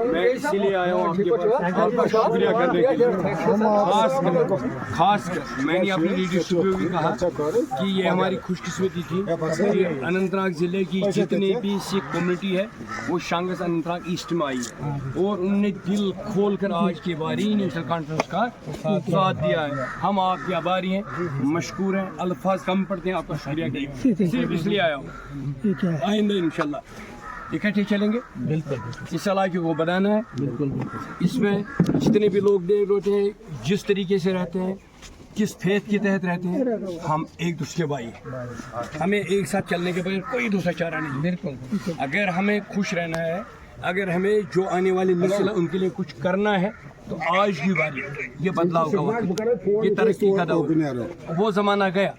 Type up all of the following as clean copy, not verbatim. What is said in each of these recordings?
मैं इसलिए आया हूँ आपके पास आपका शुक्रिया करने के लिए। खास कर मैंने अपनी लीडरशिप में भी कहा कि ये हमारी खुशकिस्मती थी कि अनंतनाग ज़िले की जितनी भी सिख कम्युनिटी है वो शांगस अनंतनाग ईस्ट में आई है और उनने दिल खोल कर आज के बारी नेशनल कॉन्फ्रेंस का साथ दिया है। हम आपके आभारी हैं, मशकूर हैं, अल्फाज कम पड़ते हैं, आपका शुक्रिया करेंगे। सिर्फ इसलिए आया हूँ, आइंदा इंशाल्लाह इकट्ठे चलेंगे, बिल्कुल इस इलाके को बनाना है। बिल्कुल इसमें जितने भी लोग देख रहे हैं, जिस तरीके से रहते हैं, किस फेथ के तहत रहते हैं, हम एक दूसरे के भाई हैं। हमें एक साथ चलने के बगैर कोई दूसरा चारा नहीं। बिल्कुल अगर हमें खुश रहना है, अगर हमें जो आने वाली नस्ल है उनके लिए कुछ करना है तो आज की बारी ये बदलाव का वक्त, ये तरक्की का दौर। वो ज़माना गया,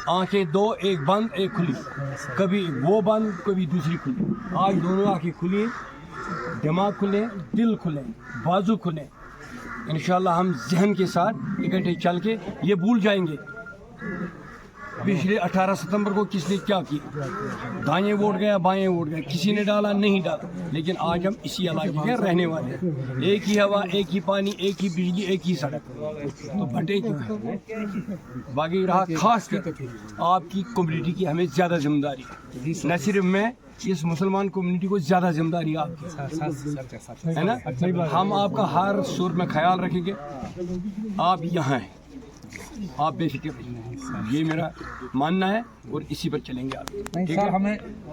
आंखें दो, एक बंद एक खुली, कभी वो बंद कभी दूसरी खुली। आज दोनों आंखें खुली, दिमाग खुले, दिल खुले, बाजू खुले। इंशाल्लाह हम जहन के साथ इकट्ठे चल के ये भूल जाएंगे पिछले 18 सितंबर को किसने क्या किया, दाएं वोट गया बाएं वोट गया, किसी ने डाला नहीं डाला, लेकिन आज हम इसी इलाके के रहने वाले हैं। एक ही हवा, एक ही पानी, एक ही बिजली, एक ही सड़क, तो भटे क्यों है? बाकी रहा खास कर आपकी कम्युनिटी की हमें ज़्यादा जिम्मेदारी है, न सिर्फ मैं, इस मुसलमान कम्युनिटी को ज़्यादा जिम्मेदारी आपकी है ना। हम आपका हर सुर में ख्याल रखेंगे। आप यहाँ हैं, आप बेफिक्र रहिए, ये मेरा मानना है और इसी पर चलेंगे आप। नहीं सर,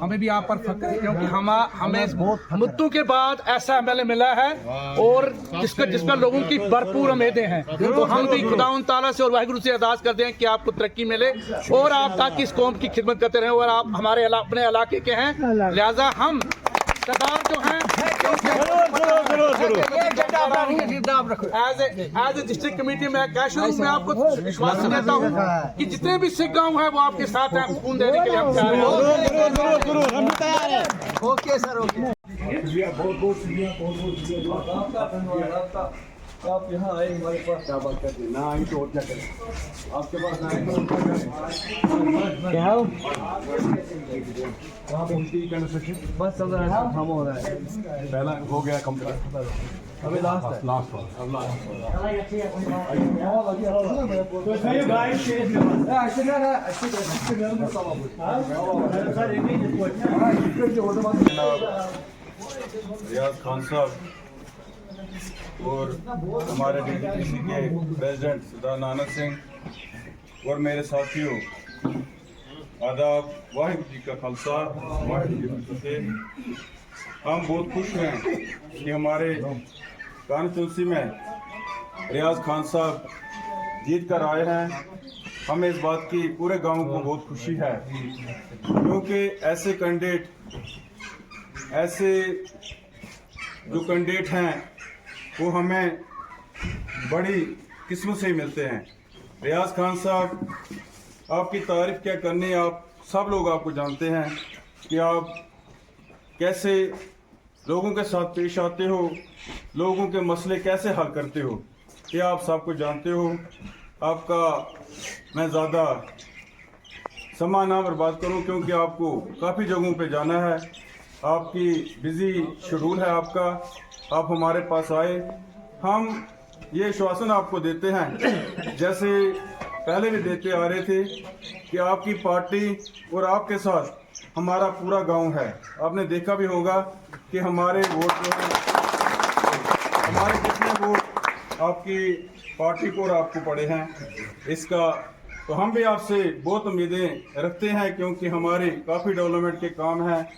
हमें भी आप पर फख्र है क्योंकि हमें मुद्दों के बाद ऐसा एमएलए मिला है और जिसका लोगों की भरपूर उम्मीदें हैं। तो हम भी खुदावंद ताला से और वाहिगुरु से अरदास करते हैं कि आपको तरक्की मिले और आप ताकि इस कौम की खिदमत करते रहें। और आप हमारे अपने इलाके के हैं, लिहाजा हम सरदार जो हैं एज ए डिस्ट्रिक्ट कमेटी में कैशुअल में आपको विश्वास देता हूँ कि जितने भी सिख गांव हैं वो आपके साथ हैं, खून देने के लिए हम तैयार हैं। Okay sir, okay. आप यहाँ आए हमारे पास, क्या बात करते हैं, ना आए तो और क्या करें, आपके पास ना आए तो और क्या करें। क्या कहाँ पहुँचती कंस्ट्रक्शन? बस चल रहा है, काम हो रहा है, पहला हो गया कंप्लीट, अभी लास्ट है, लास्ट वाला, अब लास्ट रियाज खान साहब और हमारे DDPC के प्रेसिडेंट सरदार नानक सिंह और मेरे साथियों, आदाब, वाहिगुरू जी का खालसा, वाहिगुरू जी की फतेह। हम बहुत खुश हैं कि हमारे कॉन्स्टिट्यूंसी में रियाज खान साहब जीत कर आए हैं। हमें इस बात की पूरे गांव को बहुत खुशी है क्योंकि ऐसे जो कैंडिडेट हैं वो हमें बड़ी किस्मत से ही मिलते हैं। रियाज खान साहब, आपकी तारीफ क्या करनी, आप सब लोग आपको जानते हैं कि आप कैसे लोगों के साथ पेश आते हो, लोगों के मसले कैसे हल करते हो, ये आप सबको जानते हो। आपका मैं ज़्यादा समय ना बर्बाद करूं क्योंकि आपको काफ़ी जगहों पे जाना है, आपकी बिज़ी शेड्यूल है आपका, आप हमारे पास आए। हम ये आश्वासन आपको देते हैं जैसे पहले भी देते आ रहे थे कि आपकी पार्टी और आपके साथ हमारा पूरा गांव है। आपने देखा भी होगा कि हमारे वोट जो हैं, हमारे कितने वोट आपकी पार्टी को और आपको पड़े हैं, इसका तो हम भी आपसे बहुत उम्मीदें रखते हैं क्योंकि हमारे काफ़ी डेवलपमेंट के काम हैं।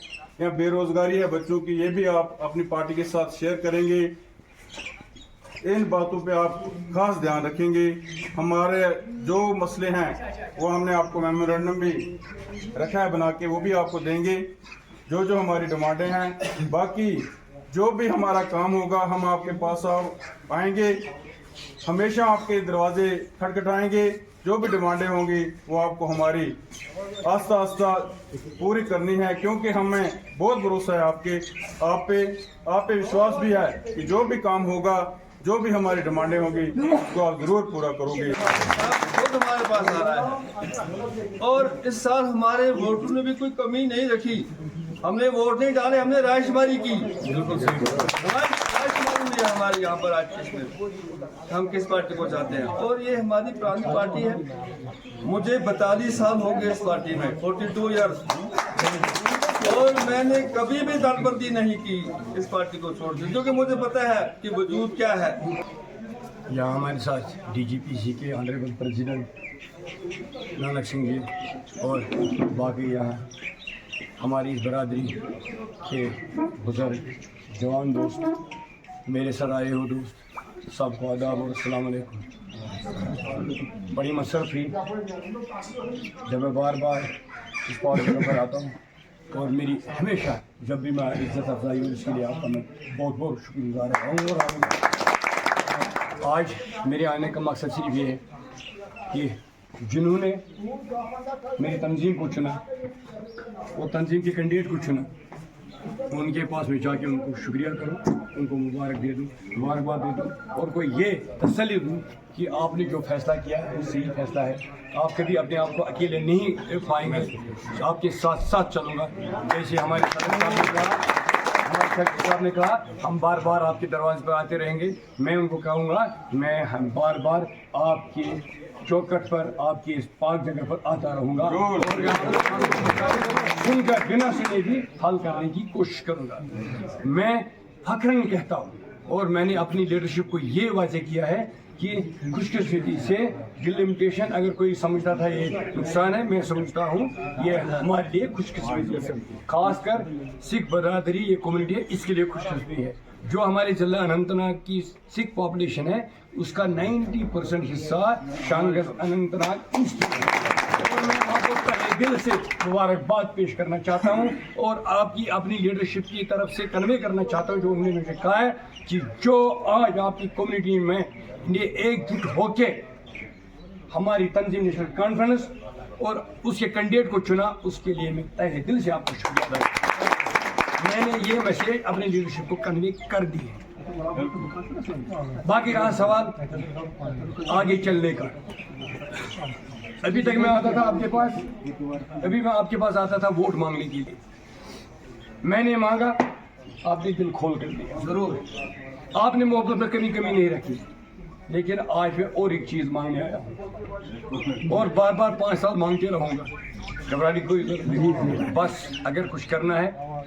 यहाँ बेरोज़गारी है बच्चों की, ये भी आप अपनी पार्टी के साथ शेयर करेंगे, इन बातों पे आप खास ध्यान रखेंगे। हमारे जो मसले हैं वो हमने आपको मेमोरेंडम भी रखा है बना के, वो भी आपको देंगे, जो हमारी डिमांडें हैं। बाकी जो भी हमारा काम होगा हम आपके पास आएंगे, हमेशा आपके दरवाजे खटखटाएंगे, जो भी डिमांडें होंगी वो आपको हमारी आस्ता आस्ता पूरी करनी है क्योंकि हमें बहुत भरोसा है आप पे विश्वास भी है कि जो भी काम होगा, जो भी हमारी डिमांडें होंगी उसको आप ज़रूर पूरा करोगे। वोट हमारे पास आ रहा है और इस साल हमारे वोटों ने भी कोई कमी नहीं रखी। हमने वोट नहीं डाले, हमने रायशुमारी की। रायशुमारी में हमारे यहाँ पर आज कश्मीर हम किस पार्टी को चाहते हैं और ये हमारी पुरानी पार्टी है। मुझे 42 साल हो गए इस पार्टी में, 42 ईयर्स, और मैंने कभी भी दलबंदी नहीं की इस पार्टी को छोड़ दी, क्योंकि मुझे पता है कि वजूद क्या है। यहाँ हमारे साथ DGPC के ऑनरेबल प्रेसिडेंट नानक सिंह जी और बाकी यहाँ हमारी इस बरादरी के बुजुर्ग जवान दोस्त, मेरे सर आए हो दोस्त, सबको आदाब और अस्सलाम वालेकुम। बड़ी मसरत हुई जब मैं बार बार इस पॉडकास्ट पर आता हूँ और मेरी हमेशा जब भी मैं इज्जत अफजाई हूँ इसके लिए आपका मैं बहुत बहुत शुक्रगुजार हूँ। और आज मेरे आने का मकसद सिर्फ ये है कि जिन्होंने मेरी तंजीम को चुना, वो तंजीम के कैंडिडेट को चुना, उनके पास में जाके उनको शुक्रिया करूं, उनको मुबारक दे दूं, मुबारकबाद दे दूं और कोई ये तसल्ली दूं कि आपने जो फैसला किया है वो सही फैसला है। आप कभी अपने आप को अकेले नहीं पाएंगे, आपके साथ साथ चलूँगा। जैसे हमारे सेक्रेटरी साहब ने कहा हम बार बार आपके दरवाजे पर आते रहेंगे, मैं उनको कहूँगा हम बार बार आपके चौखट पर, आपकी इस पाक जगह पर आता रहूँगा और सुनकर बिना सुने भी हल करने की कोशिश करूँगा। मैं फख्रन कहता हूँ और मैंने अपनी लीडरशिप को ये वाज़े किया है कि खुशकिस्मती से डिलिमिटेशन अगर कोई समझता था ये नुकसान है, मैं समझता हूँ ये हमारे लिए खुशकिस्मती है। खासकर सिख बरादरी ये कम्युनिटी है, इसके लिए खुशकिस्मती है। जो हमारे जिला अनंतनाग की सिख पॉपुलेशन है उसका 90% हिस्सा शांगस अनंतनाग ईस्ट है। और मैं आपको तहे दिल से मुबारकबाद पेश करना चाहता हूँ और आपकी अपनी लीडरशिप की तरफ से कन्वे करना चाहता हूँ जो उन्होंने मुझे कहा है कि जो आज आपकी कम्युनिटी में ये एकजुट होके हमारी तंजीम नेशनल कॉन्फ्रेंस और उसके कैंडिडेट को चुना, उसके लिए मैं तहे दिल से आपको शुक्रिया अदा करता हूं। मैंने ये मैसेज अपनी लीडरशिप को कन्वे कर दी है। बाकी रहा सवाल आगे चलने का। अभी तक मैं आता था आपके पास, अभी मैं आपके पास आता था वोट मांगने के लिए, मैंने मांगा, आपने दिल खोल कर दिया, जरूर आपने मोहब्बत में कमी नहीं रखी, लेकिन आज मैं और एक चीज मांगने आया हूँ और बार बार 5 साल मांगते रहूंगा। घबराने की कोई जरूरत नहीं, बस अगर कुछ करना है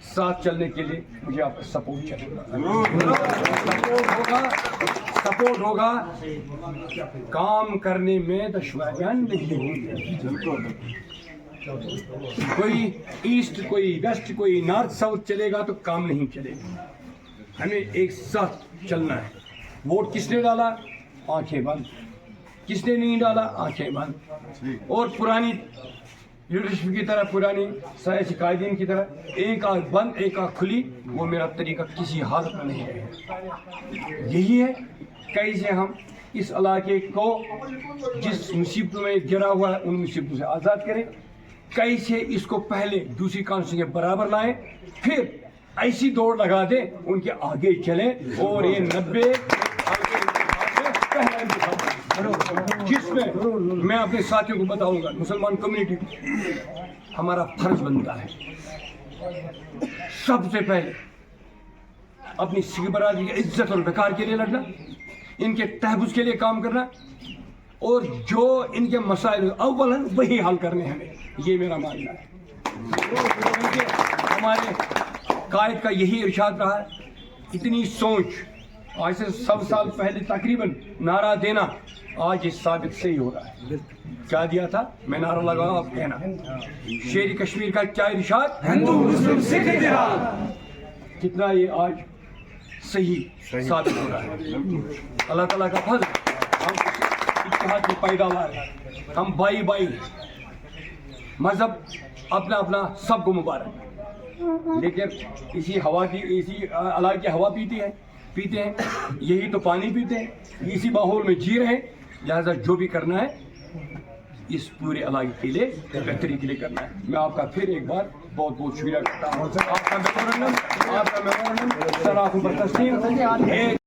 साथ चलने के लिए मुझे आपका सपोर्ट चाहिए। सपोर्ट होगा, काम करने में दुश्वारियां नहीं होंगी। कोई ईस्ट, कोई वेस्ट, कोई नॉर्थ साउथ चलेगा तो काम नहीं चलेगा। हमें एक साथ चलना है। वोट किसने डाला? आंखें बंद। किसने नहीं डाला? आंखें बंद। और पुरानी लीडरशिप की तरह, पुरानी सियासी कायदीन की तरह एक आंख बंद एक आंख खुली, वो मेरा तरीका किसी हालत में नहीं है। यही है कैसे हम इस इलाके को जिस मुसीबतों में गिरा हुआ है उन मुसीबतों से आज़ाद करें, कैसे इसको पहले दूसरी काउंसिल के बराबर लाएं, फिर ऐसी दौड़ लगा दें उनके आगे चलें और ये 90 जिसमें मैं अपने साथियों को बताऊंगा, मुसलमान कम्युनिटी को हमारा फर्ज बनता है सबसे पहले अपनी सिख बरादरी की इज्जत और वकार के लिए लड़ना, इनके तहफ़्फ़ुज़ के लिए काम करना और जो इनके मसाइल अव्वलन वही हल करने हमें, ये मेरा मानना है। हमारे कायद का यही इरशाद रहा है। इतनी सोच आज से 100 साल पहले तकरीबन नारा देना आज इस साबित से ही हो रहा है। क्या दिया था? मैं नारा लगाऊं, आप कहना। शेर कश्मीर का क्या इरशाद? हिंदू मुस्लिम सिख इत्तेहाद। कितना ये आज सही साबित हो रहा है। अल्लाह ताला का फज़ल, हम इत्तेहाद की पैदावार है। हम भाई मजहब अपना अपना सबको मुबारक, लेकिन इसी हवा की, इसी इलाके की हवा पीते हैं, यही तो पानी पीते हैं, इसी माहौल में जी रहे हैं। लिहाजा जो भी करना है इस पूरे इलाके के लिए, बेहतरी के लिए करना है। मैं आपका फिर एक बार बहुत बहुत शुक्रिया करता हूँ। आपका मेमोरेंडम, सराफ़ पर तस्लीम।